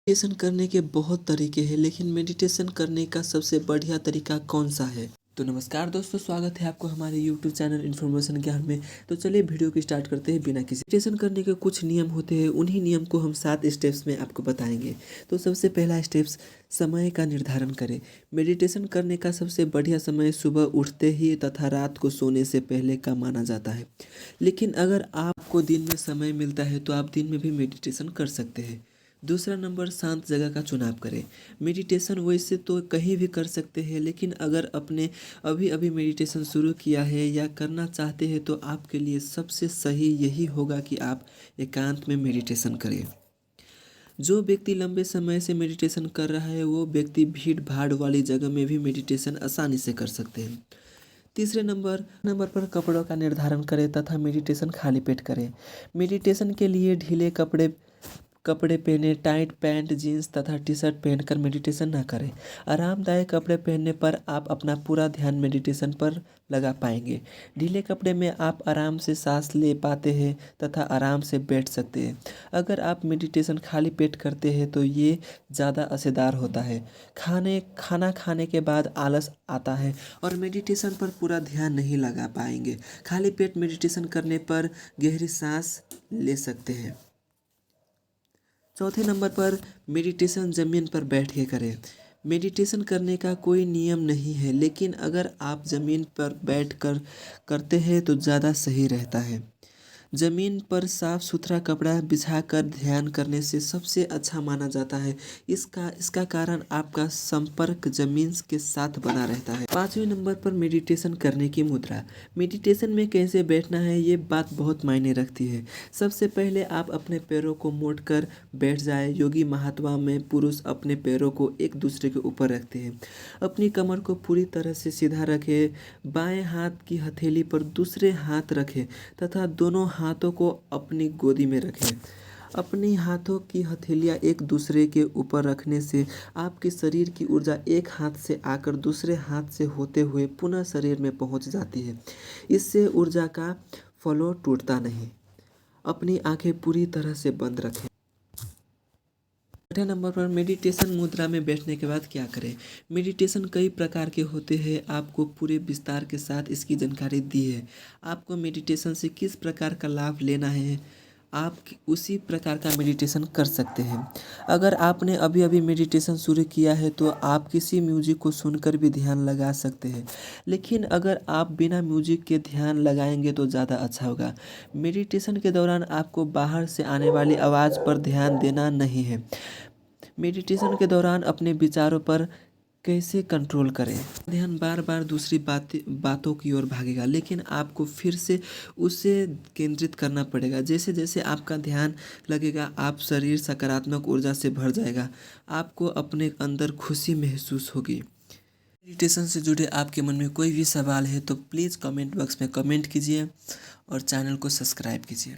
Meditation करने के बहुत तरीके हैं, लेकिन मेडिटेशन करने का सबसे बढ़िया तरीका कौन सा है? तो नमस्कार दोस्तों, स्वागत है आपको हमारे यूट्यूब चैनल इन्फॉर्मेशन ज्ञान में। तो चलिए वीडियो की स्टार्ट करते हैं बिना किसी। मेडिटेशन करने के कुछ नियम होते हैं, उन्हीं नियम को हम 7 स्टेप्स में आपको बताएंगे। तो सबसे पहला स्टेप्स, समय का निर्धारण करें। मेडिटेशन करने का सबसे बढ़िया समय सुबह उठते ही तथा रात को सोने से पहले का माना जाता है। लेकिन अगर आपको दिन में समय मिलता है तो आप दिन में भी मेडिटेशन कर सकते हैं। दूसरा नंबर, शांत जगह का चुनाव करें। मेडिटेशन वैसे तो कहीं भी कर सकते हैं, लेकिन अगर आपने अभी अभी मेडिटेशन शुरू किया है या करना चाहते हैं तो आपके लिए सबसे सही यही होगा कि आप एकांत में मेडिटेशन करें। जो व्यक्ति लंबे समय से मेडिटेशन कर रहा है वो व्यक्ति भीड़ भाड़ वाली जगह में भी मेडिटेशन आसानी से कर सकते हैं। तीसरे नंबर पर कपड़ों का निर्धारण करें तथा मेडिटेशन खाली पेट करें। मेडिटेशन के लिए ढीले कपड़े कपड़े पहने, टाइट पैंट, जीन्स तथा टी शर्ट पहनकर मेडिटेशन न करें। आरामदायक कपड़े पहनने पर आप अपना पूरा ध्यान मेडिटेशन पर लगा पाएंगे। ढीले कपड़े में आप आराम से सांस ले पाते हैं तथा आराम से बैठ सकते हैं। अगर आप मेडिटेशन खाली पेट करते हैं तो ये ज़्यादा असरदार होता है। खाना खाने के बाद आलस आता है और मेडिटेशन पर पूरा ध्यान नहीं लगा पाएंगे। खाली पेट मेडिटेशन करने पर गहरी सांस ले सकते हैं। चौथे नंबर पर मेडिटेशन ज़मीन पर बैठ के करें। मेडिटेशन करने का कोई नियम नहीं है, लेकिन अगर आप ज़मीन पर बैठ कर करते हैं तो ज़्यादा सही रहता है। ज़मीन पर साफ सुथरा कपड़ा बिछाकर ध्यान करने से सबसे अच्छा माना जाता है। इसका कारण आपका संपर्क ज़मीन के साथ बना रहता है। पाँचवें नंबर पर मेडिटेशन करने की मुद्रा। मेडिटेशन में कैसे बैठना है ये बात बहुत मायने रखती है। सबसे पहले आप अपने पैरों को मोड़कर बैठ जाए। योगी महात्मा में पुरुष अपने पैरों को एक दूसरे के ऊपर रखते हैं। अपनी कमर को पूरी तरह से सीधा रखें। बाएं हाथ की हथेली पर दूसरे हाथ रखें तथा दोनों हाथों को अपनी गोदी में रखें। अपनी हाथों की हथेलियां एक दूसरे के ऊपर रखने से आपके शरीर की ऊर्जा एक हाथ से आकर दूसरे हाथ से होते हुए पुनः शरीर में पहुंच जाती है। इससे ऊर्जा का फ्लो टूटता नहीं। अपनी आंखें पूरी तरह से बंद रखें। छठे नंबर पर मेडिटेशन मुद्रा में बैठने के बाद क्या करें। मेडिटेशन कई प्रकार के होते हैं, आपको पूरे विस्तार के साथ इसकी जानकारी दी है। आपको मेडिटेशन से किस प्रकार का लाभ लेना है, आप उसी प्रकार का मेडिटेशन कर सकते हैं। अगर आपने अभी अभी मेडिटेशन शुरू किया है तो आप किसी म्यूजिक को सुनकर भी ध्यान लगा सकते हैं, लेकिन अगर आप बिना म्यूजिक के ध्यान लगाएंगे तो ज़्यादा अच्छा होगा। मेडिटेशन के दौरान आपको बाहर से आने वाली आवाज़ पर ध्यान देना नहीं है। मेडिटेशन के दौरान अपने विचारों पर कैसे कंट्रोल करें। ध्यान बार बार दूसरी बातों की ओर भागेगा, लेकिन आपको फिर से उसे केंद्रित करना पड़ेगा। जैसे जैसे आपका ध्यान लगेगा आप शरीर सकारात्मक ऊर्जा से भर जाएगा। आपको अपने अंदर खुशी महसूस होगी। मेडिटेशन से जुड़े आपके मन में कोई भी सवाल है तो प्लीज़ कमेंट बॉक्स में कमेंट कीजिए और चैनल को सब्सक्राइब कीजिए।